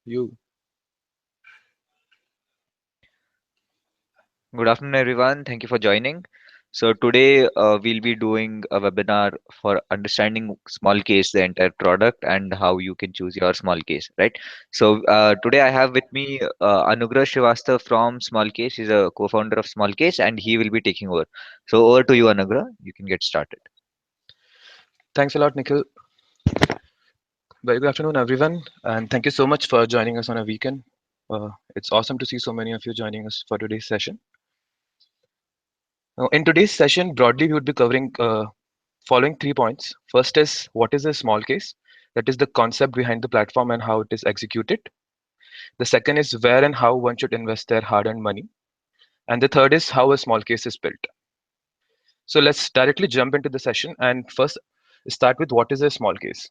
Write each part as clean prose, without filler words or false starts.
You. Good afternoon, everyone. Thank you for joining. So today we'll be doing a webinar for understanding small case, the entire product, and how you can choose your small case, right? So today I have with me Anugrah Srivastav from Small Case. He's a co-founder of Small Case, and he will be taking over. So over to you, Anugrah. You can get started. Thanks a lot, Nikhil. Very good afternoon, everyone, and thank you so much for joining us on a weekend. It's awesome to see so many of you joining us for today's session. Now, in today's session, broadly, we would be covering following 3 points. First is what is a small case? That is the concept behind the platform and how it is executed. The second is where and how one should invest their hard-earned money. And the third is how a small case is built. So let's directly jump into the session and first start with what is a small case.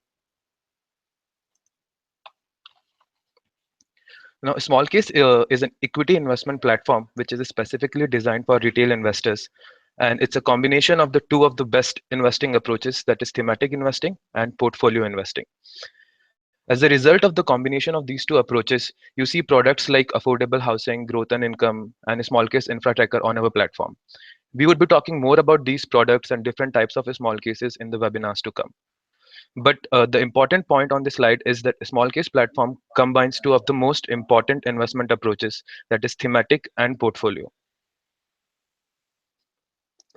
Now, small case is an equity investment platform which is specifically designed for retail investors. And it's a combination of the two of the best investing approaches, that is thematic investing and portfolio investing. As a result of the combination of these two approaches, you see products like affordable housing, growth and income, and a small case infra tracker on our platform. We would be talking more about these products and different types of small cases in the webinars to come. But the important point on this slide is that a small case platform combines two of the most important investment approaches, that is thematic and portfolio.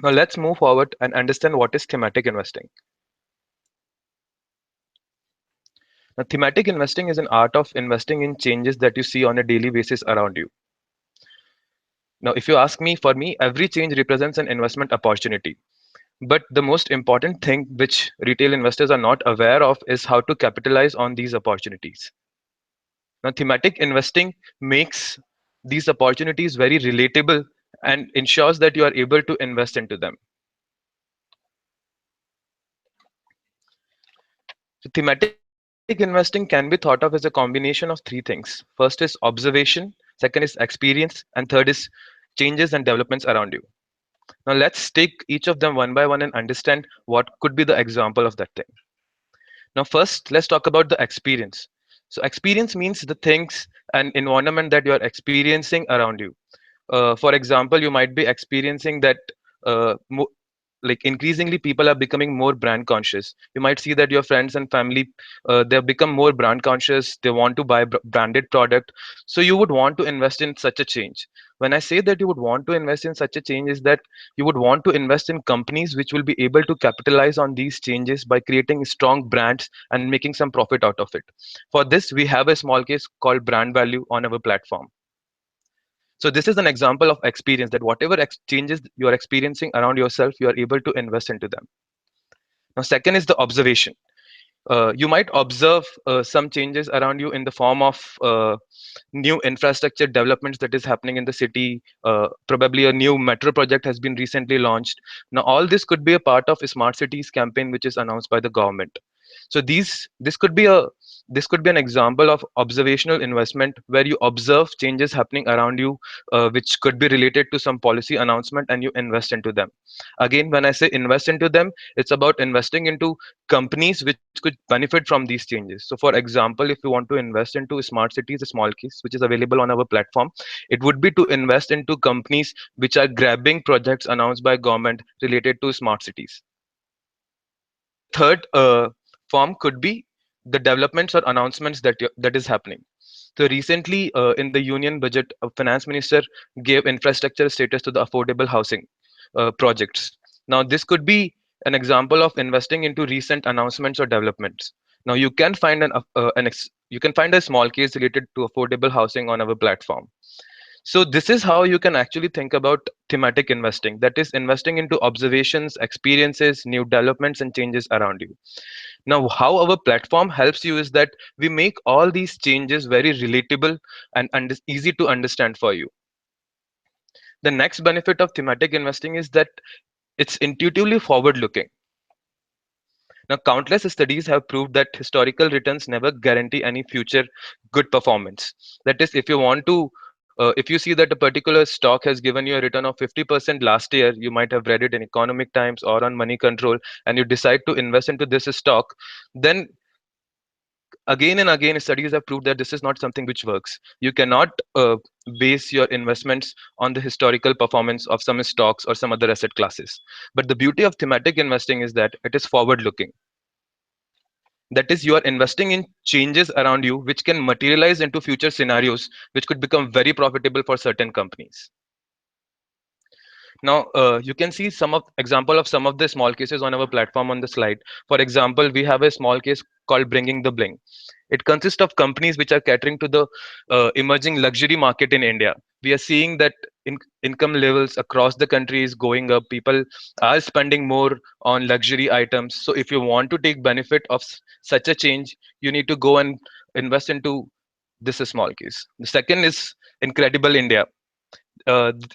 Now let's move forward and understand what is thematic investing. Now, thematic investing is an art of investing in changes that you see on a daily basis around you. Now, if you ask me, for me, every change represents an investment opportunity. But the most important thing which retail investors are not aware of is how to capitalize on these opportunities. Now, thematic investing makes these opportunities very relatable and ensures that you are able to invest into them. So, thematic investing can be thought of as a combination of three things. First is observation, second is experience, and third is changes and developments around you. Now, let's take each of them one by one and understand what could be the example of that thing. Now, first, let's talk about the experience. So, experience means the things and environment that you are experiencing around you. For example, you might be experiencing that like increasingly people are becoming more brand conscious. You might see that your friends and family, they've become more brand conscious. They want to buy branded product. So you would want to invest in such a change. When I say that you would want to invest in such a change, is that you would want to invest in companies which will be able to capitalize on these changes by creating strong brands and making some profit out of it. For this, we have a small case called brand value on our platform. So this is an example of experience, that whatever changes you are experiencing around yourself, you are able to invest into them. Now, second is the observation. You might observe some changes around you in the form of new infrastructure developments that is happening in the city. Probably a new metro project has been recently launched. Now, all this could be a part of a smart cities campaign which is announced by the government. So this could be an example of observational investment, where you observe changes happening around you, which could be related to some policy announcement, and you invest into them. Again, when I say invest into them, it's about investing into companies which could benefit from these changes. So for example, if you want to invest into smart cities, a small case which is available on our platform, it would be to invest into companies which are grabbing projects announced by government related to smart cities. The third form could be the developments or announcements that is happening. So recently, in the union budget, a finance minister gave infrastructure status to the affordable housing projects. Now, this could be an example of investing into recent announcements or developments. Now, you can find you can find a small case related to affordable housing on our platform. So this is how you can actually think about thematic investing. That is investing into observations, experiences, new developments, and changes around you. Now, how our platform helps you is that we make all these changes very relatable and easy to understand for you. The next benefit of thematic investing is that it's intuitively forward looking. Now, countless studies have proved that historical returns never guarantee any future good performance. That is, if you see that a particular stock has given you a return of 50% last year, you might have read it in Economic Times or on Money Control, and you decide to invest into this stock, then Again and again, studies have proved that this is not something which works. You cannot base your investments on the historical performance of some stocks or some other asset classes. But the beauty of thematic investing is that it is forward looking. That is, you are investing in changes around you which can materialize into future scenarios which could become very profitable for certain companies. Now, you can see some of example of some of the small cases on our platform on the slide. For example, we have a small case called Bringing the Bling. It consists of companies which are catering to the emerging luxury market in India. We are seeing that income levels across the country is going up. People are spending more on luxury items. So, if you want to take benefit of such a change, you need to go and invest into this small case. The second is Incredible India.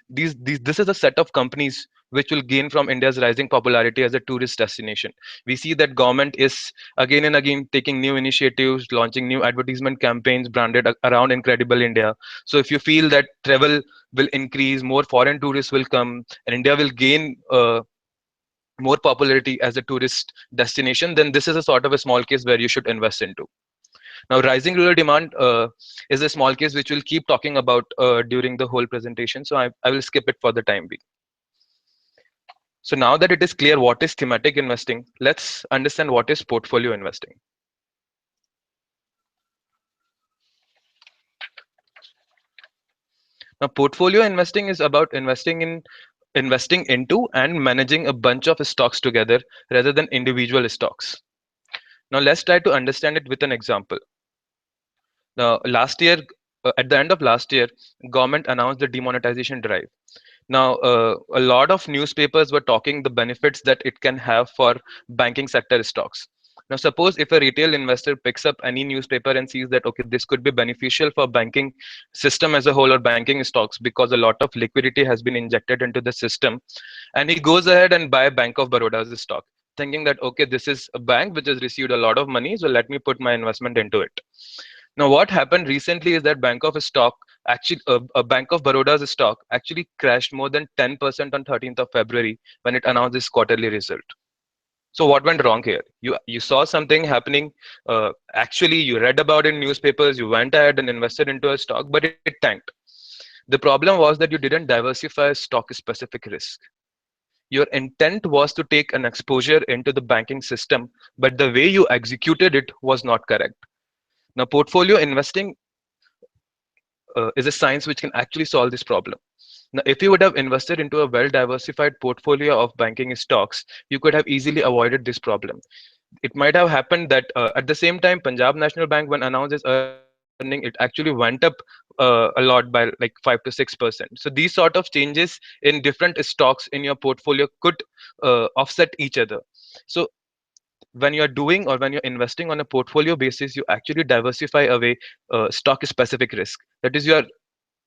This is a set of companies which will gain from India's rising popularity as a tourist destination. We see that government is again and again taking new initiatives, launching new advertisement campaigns branded around Incredible India. So if you feel that travel will increase, more foreign tourists will come, and India will gain more popularity as a tourist destination, then this is a sort of a small case where you should invest into. Now, rising rural demand is a small case which we'll keep talking about during the whole presentation. So I will skip it for the time being. So now that it is clear what is thematic investing, let's understand what is portfolio investing. Now, portfolio investing is about investing into and managing a bunch of stocks together rather than individual stocks. Now, let's try to understand it with an example. Now, last year, at the end of last year, government announced the demonetization drive. Now, a lot of newspapers were talking the benefits that it can have for banking sector stocks. Now, suppose if a retail investor picks up any newspaper and sees that, okay, this could be beneficial for banking system as a whole or banking stocks because a lot of liquidity has been injected into the system, and he goes ahead and buy Bank of Baroda's stock, thinking that, okay, this is a bank which has received a lot of money, so let me put my investment into it. Now, what happened recently is that Bank of Baroda's stock actually crashed more than 10% on 13th of February when it announced its quarterly result. So what went wrong here? You saw something happening. Actually, you read about it in newspapers. You went ahead and invested into a stock, but it tanked. The problem was that you didn't diversify stock specific risk. Your intent was to take an exposure into the banking system, but the way you executed it was not correct. Now, portfolio investing is a science which can actually solve this problem. Now, if you would have invested into a well diversified portfolio of banking stocks, you could have easily avoided this problem. It might have happened that at the same time, Punjab National Bank, when announced its earning, it actually went up a lot by like 5 to 6%. So these sort of changes in different stocks in your portfolio could offset each other. So when you're doing or when you're investing on a portfolio basis, you actually diversify away stock specific risk. That is, your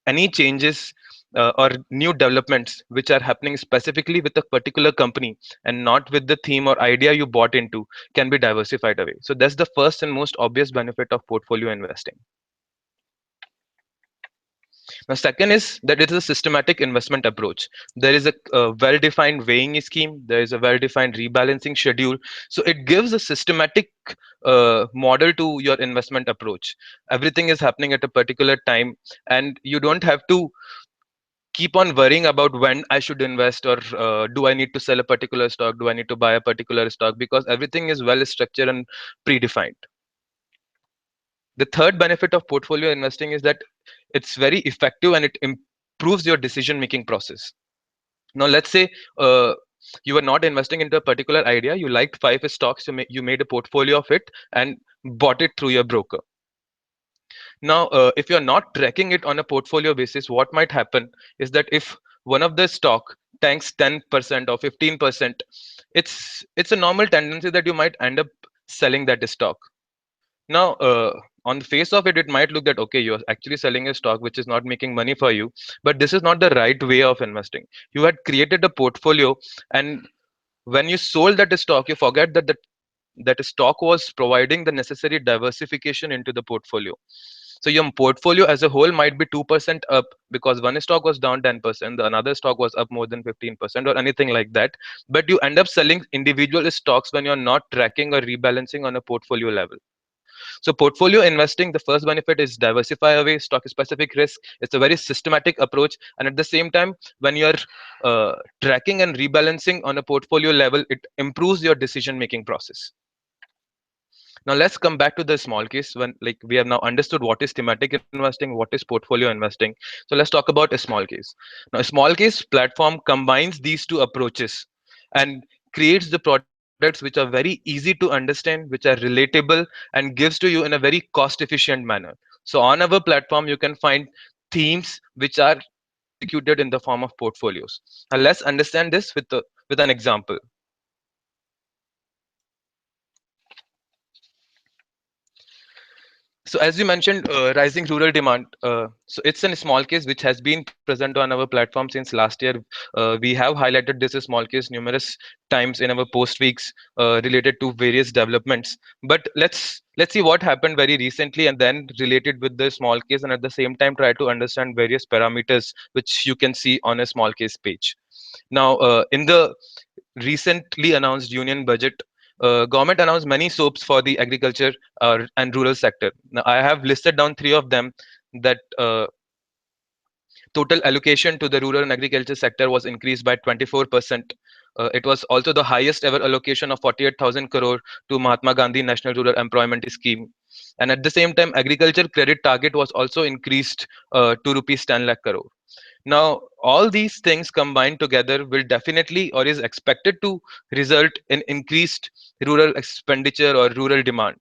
any changes or new developments which are happening specifically with a particular company and not with the theme or idea you bought into can be diversified away. So that's the first and most obvious benefit of portfolio investing. Now, second is that it is a systematic investment approach. There is a well-defined weighing scheme. There is a well-defined rebalancing schedule. So it gives a systematic model to your investment approach. Everything is happening at a particular time, and you don't have to keep on worrying about when I should invest or do I need to sell a particular stock, do I need to buy a particular stock, because everything is well structured and predefined. The third benefit of portfolio investing is that it's very effective and it improves your decision making process. Now, let's say you were not investing into a particular idea, you liked five stocks, you made a portfolio of it and bought it through your broker. Now, if you're not tracking it on a portfolio basis, what might happen is that if one of the stock tanks 10% or 15%, it's a normal tendency that you might end up selling that stock. Now, on the face of it, it might look that, okay, you're actually selling a stock which is not making money for you, but this is not the right way of investing. You had created a portfolio, and when you sold that stock, you forget that stock was providing the necessary diversification into the portfolio. So your portfolio as a whole might be 2% up because one stock was down 10%, the another stock was up more than 15% or anything like that. But you end up selling individual stocks when you're not tracking or rebalancing on a portfolio level. So portfolio investing, the first benefit is diversify away stock specific risk. It's a very systematic approach, and at the same time, when you're tracking and rebalancing on a portfolio level, it improves your decision making process. Now let's come back to the small case. When like we have now understood what is thematic investing, what is portfolio investing. So let's talk about a small case. Now a small case platform combines these two approaches and creates the products which are very easy to understand, which are relatable, and gives to you in a very cost efficient manner. So on our platform you can find themes which are executed in the form of portfolios. Now let's understand this with an example. So as you mentioned, rising rural demand. So it's a small case which has been present on our platform since last year. We have highlighted this small case numerous times in our post weeks related to various developments. But let's see what happened very recently and then related with the small case, and at the same time try to understand various parameters which you can see on a small case page. Now, in the recently announced union budget, government announced many soaps for the agriculture and rural sector. Now, I have listed down three of them. That total allocation to the rural and agriculture sector was increased by 24%. It was also the highest ever allocation of 48,000 crore to Mahatma Gandhi National Rural Employment Scheme. And at the same time, agriculture credit target was also increased to rupees 10 lakh crore. Now, all these things combined together will definitely or is expected to result in increased rural expenditure or rural demand.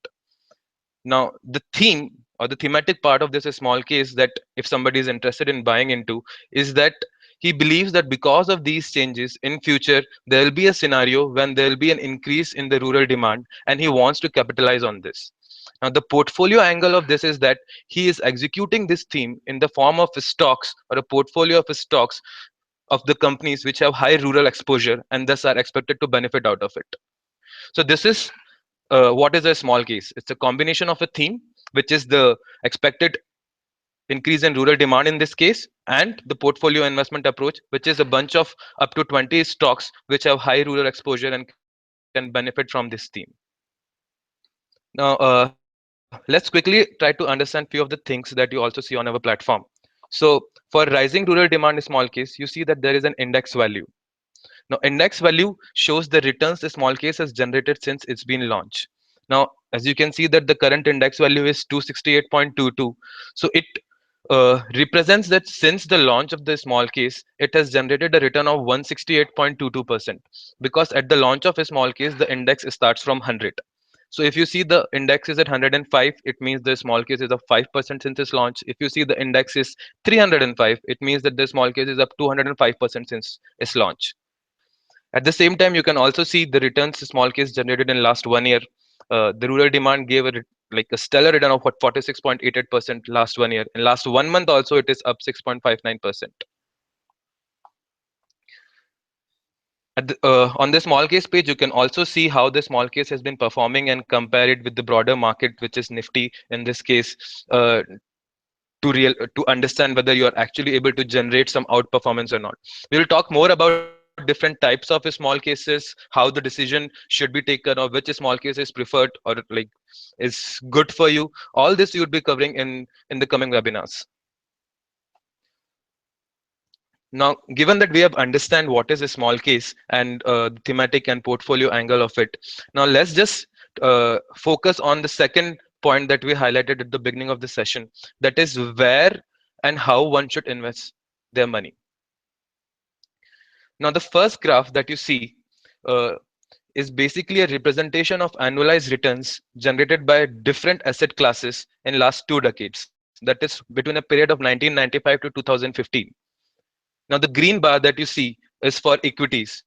Now, the theme or the thematic part of this small case that if somebody is interested in buying into is that he believes that because of these changes in future there will be a scenario when there will be an increase in the rural demand and he wants to capitalize on this. Now, the portfolio angle of this is that he is executing this theme in the form of stocks or a portfolio of stocks of the companies which have high rural exposure and thus are expected to benefit out of it. So this is what is a small case. It's a combination of a theme, which is the expected increase in rural demand in this case, and the portfolio investment approach, which is a bunch of up to 20 stocks which have high rural exposure and can benefit from this theme. Now, let's quickly try to understand few of the things that you also see on our platform. So, for rising rural demand in small case, you see that there is an index value. Now, index value shows the returns the small case has generated since it's been launched. Now, as you can see that the current index value is 268.22. So it represents that since the launch of the small case, it has generated a return of 168.22%. Because at the launch of a small case, the index starts from 100. So if you see the index is at 105, it means the small case is up 5% since its launch. If you see the index is 305, it means that the small case is up 205% since its launch. At the same time, you can also see the returns small case generated in last 1 year. The rural demand gave like a stellar return of what 46.88% last 1 year. In last 1 month also, it is up 6.59%. On the small case page, you can also see how the small case has been performing and compare it with the broader market, which is Nifty in this case, to understand whether you are actually able to generate some outperformance or not. We will talk more about different types of small cases, how the decision should be taken, or which small case is preferred or like is good for you. All this you would be covering in the coming webinars. Now, given that we have understand what is a small case and the thematic and portfolio angle of it, now let's just focus on the second point that we highlighted at the beginning of the session. That is where and how one should invest their money. Now, the first graph that you see uh, is basically a representation of annualized returns generated by different asset classes in last 2 decades. That is between a period of 1995 to 2015. Now, the green bar that you see is for equities.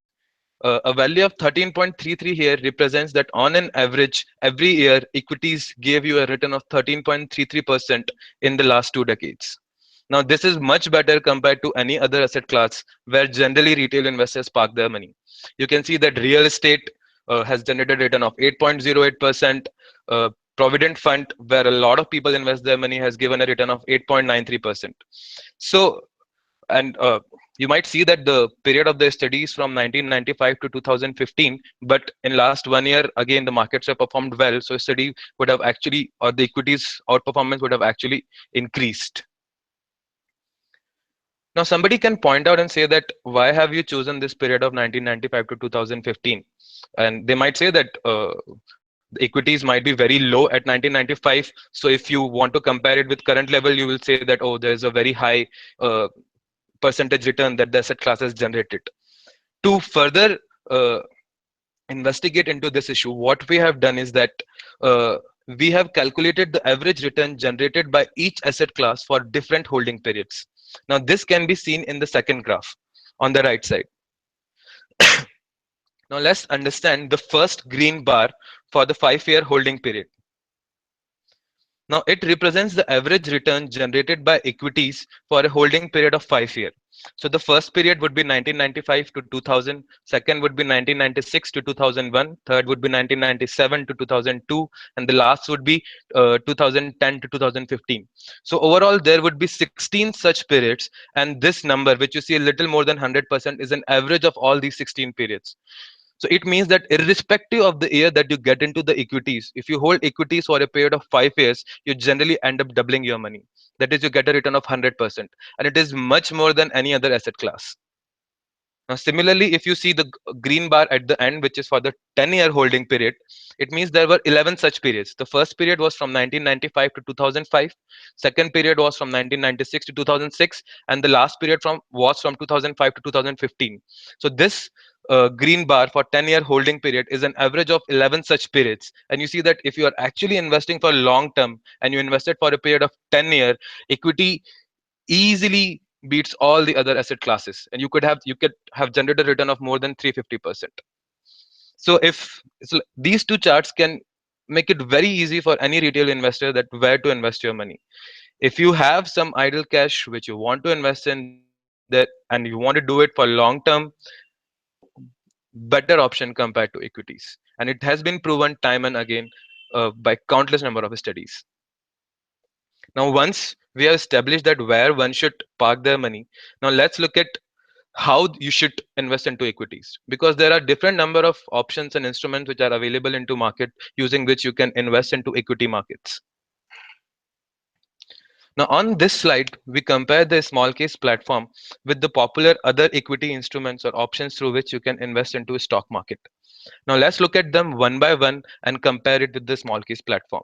A value of 13.33 here represents that on an average, every year, equities gave you a return of 13.33% in the last 2 decades. Now, this is much better compared to any other asset class where generally retail investors park their money. You can see that real estate has generated a return of 8.08%. Provident fund, where a lot of people invest their money, has given a return of 8.93%. So, and You might see that the period of the study is from 1995 to 2015, but in last 1 year again the markets have performed well, so study would have actually, or the equities outperformance would have actually increased. Now somebody can point out and say that why have you chosen this period of 1995 to 2015, and they might say that the equities might be very low at 1995, so if you want to compare it with current level you will say that, oh, there is a very high uh, percentage return that the asset class has generated. To further uh, investigate into this issue, what we have done is that uh, we have calculated the average return generated by each asset class for different holding periods. Now this can be seen in the second graph on the right side. Now let's understand the first green bar for the 5-year holding period. Now it represents the average return generated by equities for a holding period of 5 years. So the first period would be 1995 to 2000, second would be 1996 to 2001, third would be 1997 to 2002, and the last would be 2010 to 2015. So overall there would be 16 such periods, and this number which you see a little more than 100% is an average of all these 16 periods. So it means that irrespective of the year that you get into the equities, if you hold equities for a period of 5 years, you generally end up doubling your money. That is, you get a return of 100%, and it is much more than any other asset class. Now, similarly, if you see the green bar at the end, which is for the 10-year holding period, it means there were 11 such periods. The first period was from 1995 to 2005. Second period was from 1996 to 2006, and the last period was from 2005 to 2015. So this green bar for 10-year holding period is an average of 11 such periods. And you see that if you are actually investing for long term and you invested for a period of 10 years, equity easily beats all the other asset classes, and you could have generated a return of more than 350%. So if so these two charts can make it very easy for any retail investor that where to invest your money. If you have some idle cash which you want to invest in that and you want to do it for long term, there is no better option compared to equities, and it has been proven time and again by countless number of studies. Now, once we have established that where one should park their money, now let's look at how you should invest into equities, because there are different number of options and instruments which are available into market using which you can invest into equity markets. Now, on this slide, we compare the small case platform with the popular other equity instruments or options through which you can invest into a stock market. Now, let's look at them one by one and compare it with the small case platform.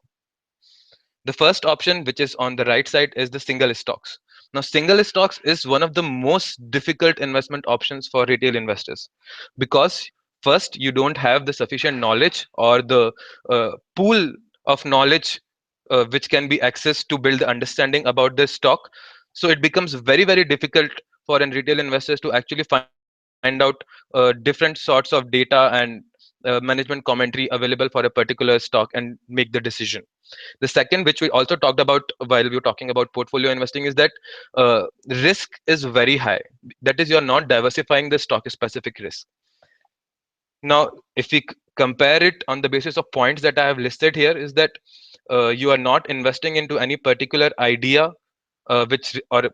The first option, which is on the right side, is the single stocks. Now, single stocks is one of the most difficult investment options for retail investors, because first, you don't have the sufficient knowledge or the pool of knowledge which can be accessed to build the understanding about this stock. So it becomes very, very difficult for an retail investors to actually find out different sorts of data and management commentary available for a particular stock and make the decision. The second, which we also talked about while we were talking about portfolio investing, is that risk is very high. That is, you're not diversifying the stock specific risk. Now, if we compare it on the basis of points that I have listed here, is that you are not investing into any particular idea, which or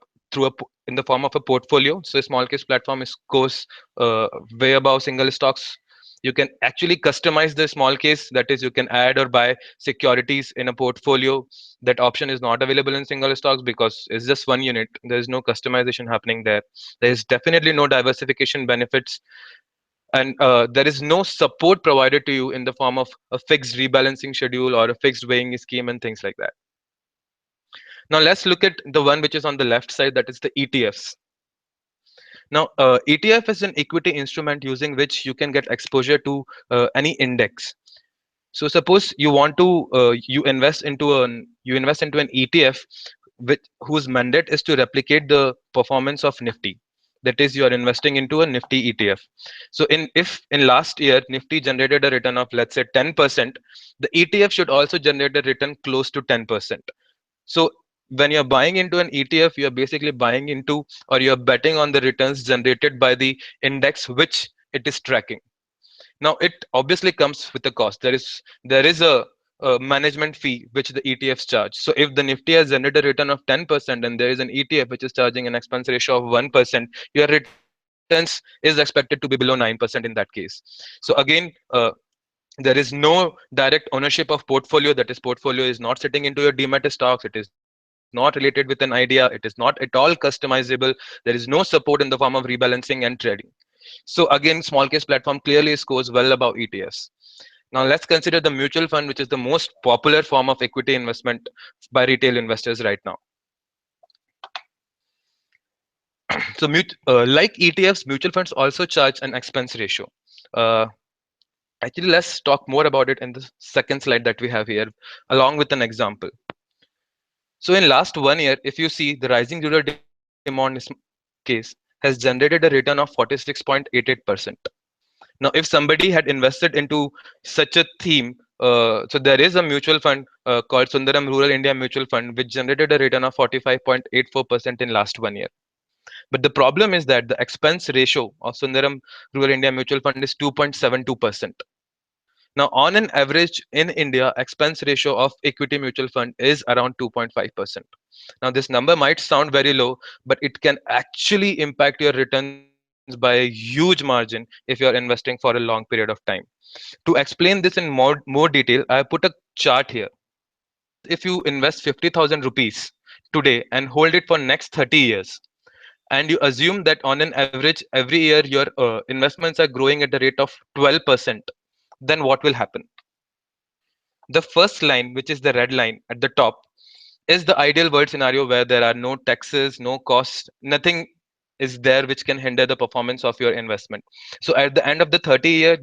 in the form of a portfolio. So a small case platform is course way above single stocks. You can actually customize the small case, that is, you can add or buy securities in a portfolio. That option is not available in single stocks because it's just one unit. There is no customization happening there. There is definitely no diversification benefits, and there is no support provided to you in the form of a fixed rebalancing schedule or a fixed weighing scheme and things like that. Now let's look at the one which is on the left side, that is the ETFs. Now, ETF is an equity instrument using which you can get exposure to any index. So suppose you want to you invest into an ETF whose mandate is to replicate the performance of Nifty. That is, you are investing into a Nifty ETF. So if in last year Nifty generated a return of, let's say, 10%, the ETF should also generate a return close to 10%. So when you're buying into an ETF, you're basically buying into, or you're betting on the returns generated by the index which it is tracking. Now it obviously comes with a cost. There is a management fee which the ETFs charge. So if the Nifty has generated a return of 10% and there is an ETF which is charging an expense ratio of 1%, your returns is expected to be below 9% in that case. So again, there is no direct ownership of portfolio. That is, portfolio is not sitting into your demat stocks. It is not related with an idea. It is not at all customizable. There is no support in the form of rebalancing and trading. So again, small case platform clearly scores well above ETFs. Now let's consider the mutual fund, which is the most popular form of equity investment by retail investors right now. So like ETFs, mutual funds also charge an expense ratio. uh, Actually, let's talk more about it in the second slide that we have here, along with an example. So in last 1 year, if you see, the rising rural demand case has generated a return of 46.88%. Now, if somebody had invested into such a theme, so there is a mutual fund called Sundaram Rural India Mutual Fund, which generated a return of 45.84% in last 1 year. But the problem is that the expense ratio of Sundaram Rural India Mutual Fund is 2.72%. Now, on an average in India, expense ratio of equity mutual fund is around 2.5%. Now, this number might sound very low, but it can actually impact your returns by a huge margin if you are investing for a long period of time. To explain this in more detail, I have put a chart here. Suppose if you invest 50,000 rupees today and hold it for next 30 years, and you assume that on an average every year your investments are growing at the rate of 12%, then what will happen? The first line, which is the red line at the top, is the ideal world scenario where there are no taxes, no costs, nothing is there which can hinder the performance of your investment. So at the end of the 30-year,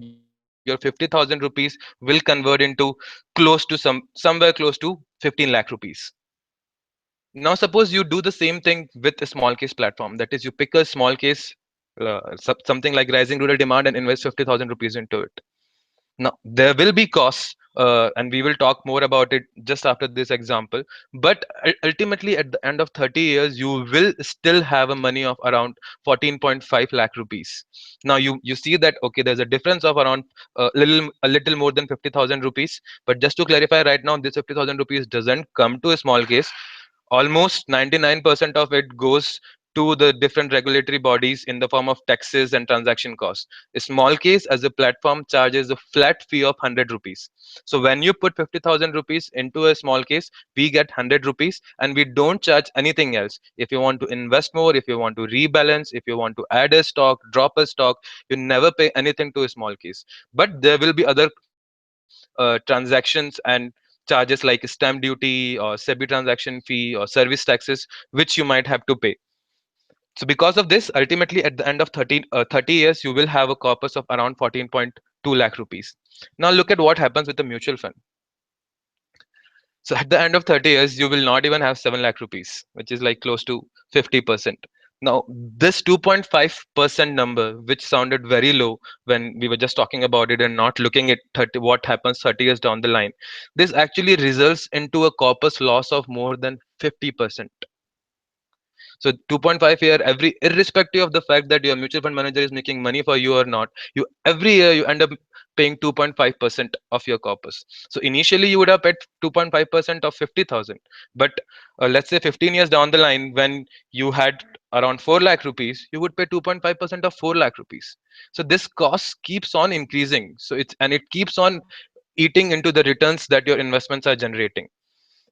your 50,000 rupees will convert into somewhere close to 15 lakh rupees. Now suppose you do the same thing with a small case platform. That is, you pick a small case, something like rising rural demand, and invest 50,000 rupees into it. Now, there will be costs, and we will talk more about it just after this example. But ultimately, at the end of 30 years, you will still have a money of around 14.5 lakh rupees. Now, you see that, okay, there's a difference of around a little more than 50,000 rupees. But just to clarify right now, this 50,000 rupees doesn't come to a small case. Almost 99% of it goes to the different regulatory bodies in the form of taxes and transaction costs. A small case as a platform charges a flat fee of 100 rupees. So when you put 50,000 rupees into a small case, we get 100 rupees and we don't charge anything else. If you want to invest more, if you want to rebalance, if you want to add a stock, drop a stock, you never pay anything to a small case. But there will be other transactions and charges like stamp duty or SEBI transaction fee or service taxes, which you might have to pay. So because of this, ultimately at the end of 30 years, you will have a corpus of around 14.2 lakh rupees. Now look at what happens with the mutual fund. So at the end of 30 years, you will not even have 7 lakh rupees, which is like close to 50%. Now, this 2.5% number, which sounded very low when we were just talking about it and not looking at what happens 30 years down the line, this actually results into a corpus loss of more than 50%. So 2.5 year, every irrespective of the fact that your mutual fund manager is making money for you or not, you every year you end up paying 2.5% of your corpus. So initially you would have paid 2.5% of 50,000, but let's say 15 years down the line, when you had around 4 lakh rupees, you would pay 2.5% of 4 lakh rupees. So this cost keeps on increasing. So it keeps on eating into the returns that your investments are generating.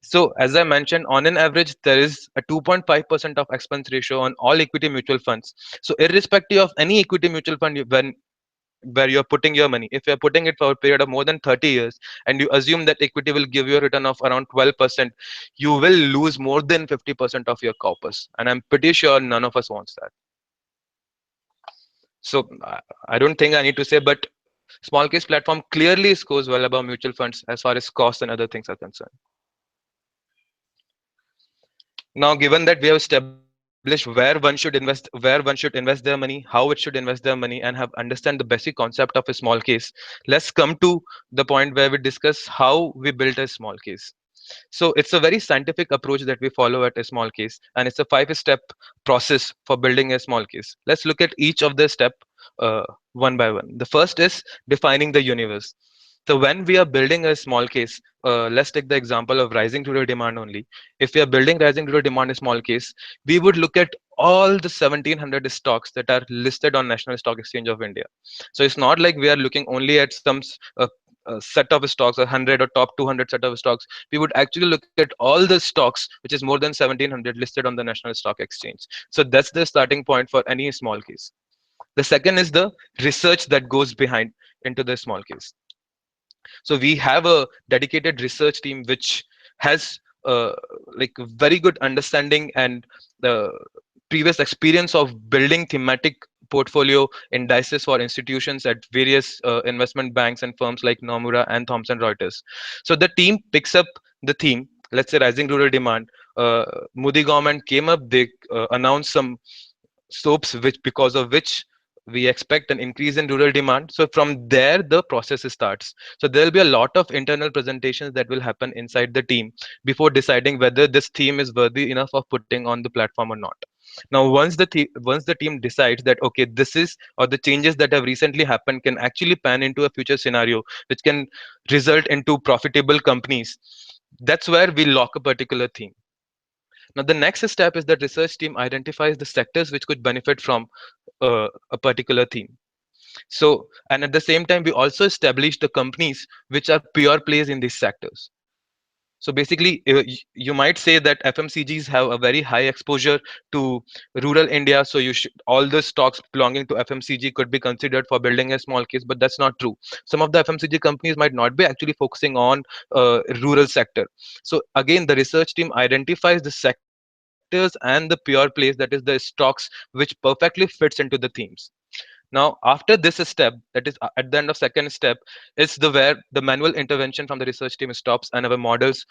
So, as I mentioned, on an average, there is a 2.5% of expense ratio on all equity mutual funds. So, irrespective of any equity mutual fund, when where you're putting your money, if you're putting it for a period of more than 30 years, and you assume that equity will give you a return of around 12%, you will lose more than 50% of your corpus. And I'm pretty sure none of us wants that. So, I don't think I need to say, but small case platform clearly scores well above mutual funds as far as costs and other things are concerned. Now, given that we have established where one should invest their money, how it should invest their money, and have understand the basic concept of a small case, let's come to the point where we discuss how we build a small case. So it's a very scientific approach that we follow at a small case, and it's a 5-step process for building a small case. Let's look at each of the step one by one. The first is defining the universe. So when we are building a small case, let's take the example of rising rural demand only. If we are building rising rural demand in small case, we would look at all the 1700 stocks that are listed on National Stock Exchange of India. So it's not like we are looking only at some set of stocks, 100 or top 200 set of stocks. We would actually look at all the stocks, which is more than 1700 listed on the National Stock Exchange. So that's the starting point for any small case. The second is the research that goes behind into the small case. So we have a dedicated research team which has like very good understanding and the previous experience of building thematic portfolio indices for institutions at various investment banks and firms like Nomura and Thomson Reuters. So the team picks up the theme, let's say rising rural demand. Modi government came up, they announced some soaps which because of which we expect an increase in rural demand. So from there the process starts. So there will be a lot of internal presentations that will happen inside the team before deciding whether this theme is worthy enough of putting on the platform or not. Now once the team decides that okay, this is or the changes that have recently happened can actually pan into a future scenario which can result into profitable companies, that's where we lock a particular theme. Now, the next step is that research team identifies the sectors which could benefit from a particular theme. So, and at the same time, we also establish the companies which are pure plays in these sectors. So basically, you might say that FMCGs have a very high exposure to rural India. So you should all the stocks belonging to FMCG could be considered for building a small case, but that's not true. Some of the FMCG companies might not be actually focusing on rural sector. So again, the research team identifies the sectors and the pure plays, that is the stocks which perfectly fits into the themes. Now, after this step, that is at the end of second step, is the where the manual intervention from the research team stops and our models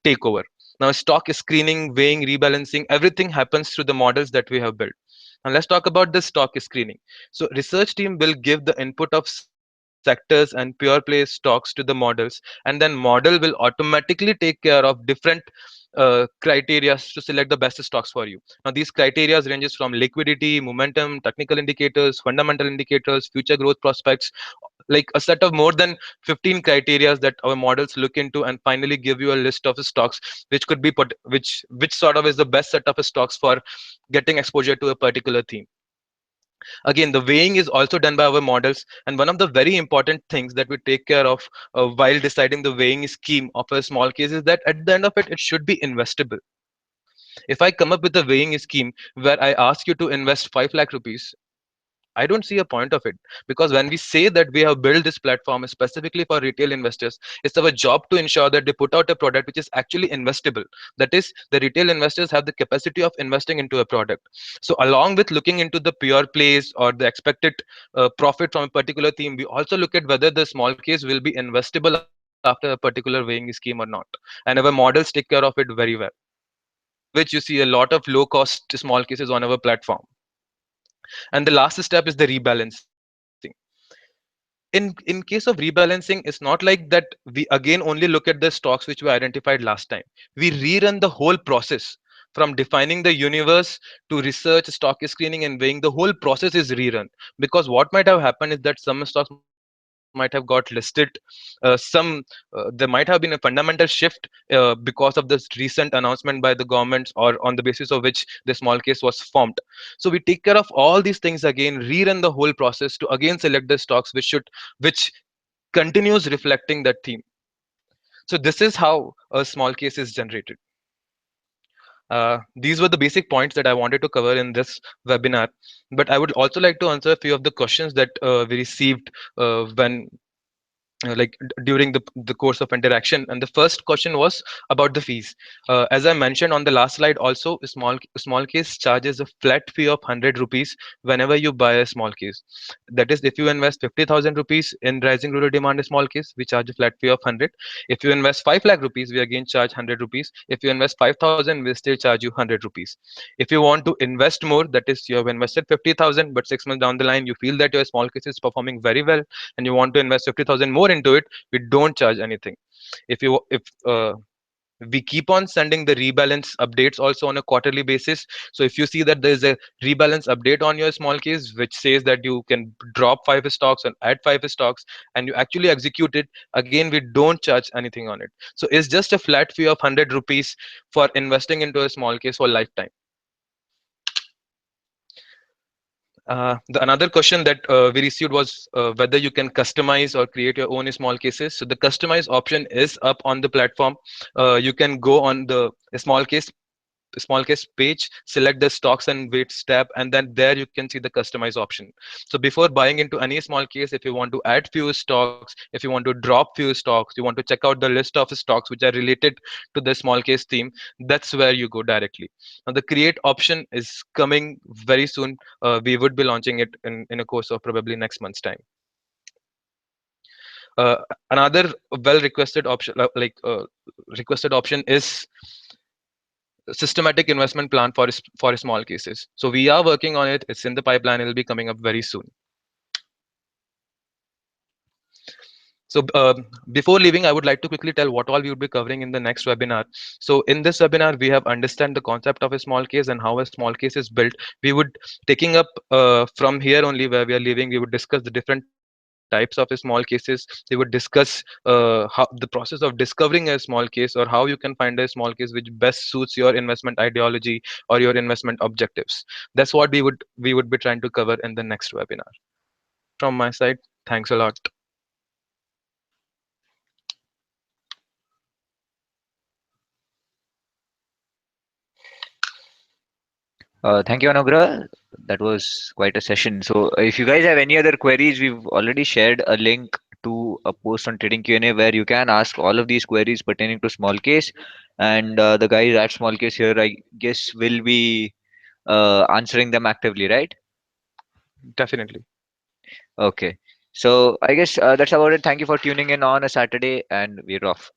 take over. Now, stock screening, weighing, rebalancing, everything happens through the models that we have built. Now, let's talk about the stock screening. So, research team will give the input of sectors and pure play stocks to the models, and then model will automatically take care of different criteria to select the best stocks for you. Now, these criteria ranges from liquidity, momentum, technical indicators, fundamental indicators, future growth prospects, like a set of more than 15 criteria that our models look into and finally give you a list of stocks which could be put which sort of is the best set of stocks for getting exposure to a particular theme. Again, the weighing is also done by our models, and one of the very important things that we take care of while deciding the weighing scheme of a small case is that at the end of it, it should be investable. If I come up with a weighing scheme where I ask you to invest 5 lakh rupees, I don't see a point of it, because when we say that we have built this platform specifically for retail investors, it's our job to ensure that they put out a product which is actually investable. That is, the retail investors have the capacity of investing into a product. So, along with looking into the pure plays or the expected profit from a particular theme, we also look at whether the small case will be investable after a particular weighing scheme or not. And our models take care of it very well. Because of which you see a lot of low cost small cases on our platform. And the last step is the rebalancing. In case of rebalancing, it's not like that we again only look at the stocks which we identified last time. We rerun the whole process from defining the universe to research, stock screening, and weighing. The whole process is rerun, because what might have happened is that some stocks might have got listed, there might have been a fundamental shift because of this recent announcement by the governments or on the basis of which the small case was formed. So we take care of all these things again, rerun the whole process to again select the stocks which continues reflecting that theme. So this is how a small case is generated. These were the basic points that I wanted to cover in this webinar, but I would also like to answer a few of the questions that we received when during the course of interaction. And the first question was about the fees. As I mentioned on the last slide also, a small case charges a flat fee of 100 rupees whenever you buy a small case. That is, if you invest 50,000 rupees in rising rural demand small case, we charge a flat fee of 100. If you invest 5 lakh rupees, we again charge 100 rupees. If you invest 5,000, we still charge you 100 rupees. If you want to invest more, that is, you have invested 50,000, but 6 months down the line you feel that your small case is performing very well and you want to invest 50,000 more into it, we don't charge anything. If We keep on sending the rebalance updates also on a quarterly basis. So if you see that there is a rebalance update on your small case which says that you can drop 5 stocks and add 5 stocks, and you actually execute it, again we don't charge anything on it. So it's just a flat fee of 100 rupees for investing into a small case for lifetime. The another question that we received was whether you can customize or create your own small cases. So the customize option is up on the platform. You can go on the small case page, select the stocks and weights tab, and then there you can see the customize option. So before buying into any small case, if you want to add few stocks, if you want to drop few stocks, you want to check out the list of stocks which are related to the small case theme, that's where you go directly. Now the create option is coming very soon. We would be launching it in a course of probably next month's time. uh, Another well requested option, requested option is systematic investment plan for for small cases. So we are working on it. It's in the pipeline. It'll be coming up very soon. So before leaving, I would like to quickly tell what all we would be covering in the next webinar. So in this webinar, we have understand the concept of a small case and how a small case is built. We would taking up from here only where we are leaving. We would discuss the different types of a small cases. We would discuss how the process of discovering a small case, or how you can find a small case which best suits your investment ideology or your investment objectives. That's what we would be trying to cover in the next webinar. That's it from my side. Thanks a lot. Thank you, Anugrah. That was quite a session. So, if you guys have any other queries, we've already shared a link to a post on Trading Q&A where you can ask all of these queries pertaining to small case. And the guys at small case here, I guess, will be answering them actively, right? Definitely. Okay. So, I guess that's about it. Thank you for tuning in on a Saturday, and we're off.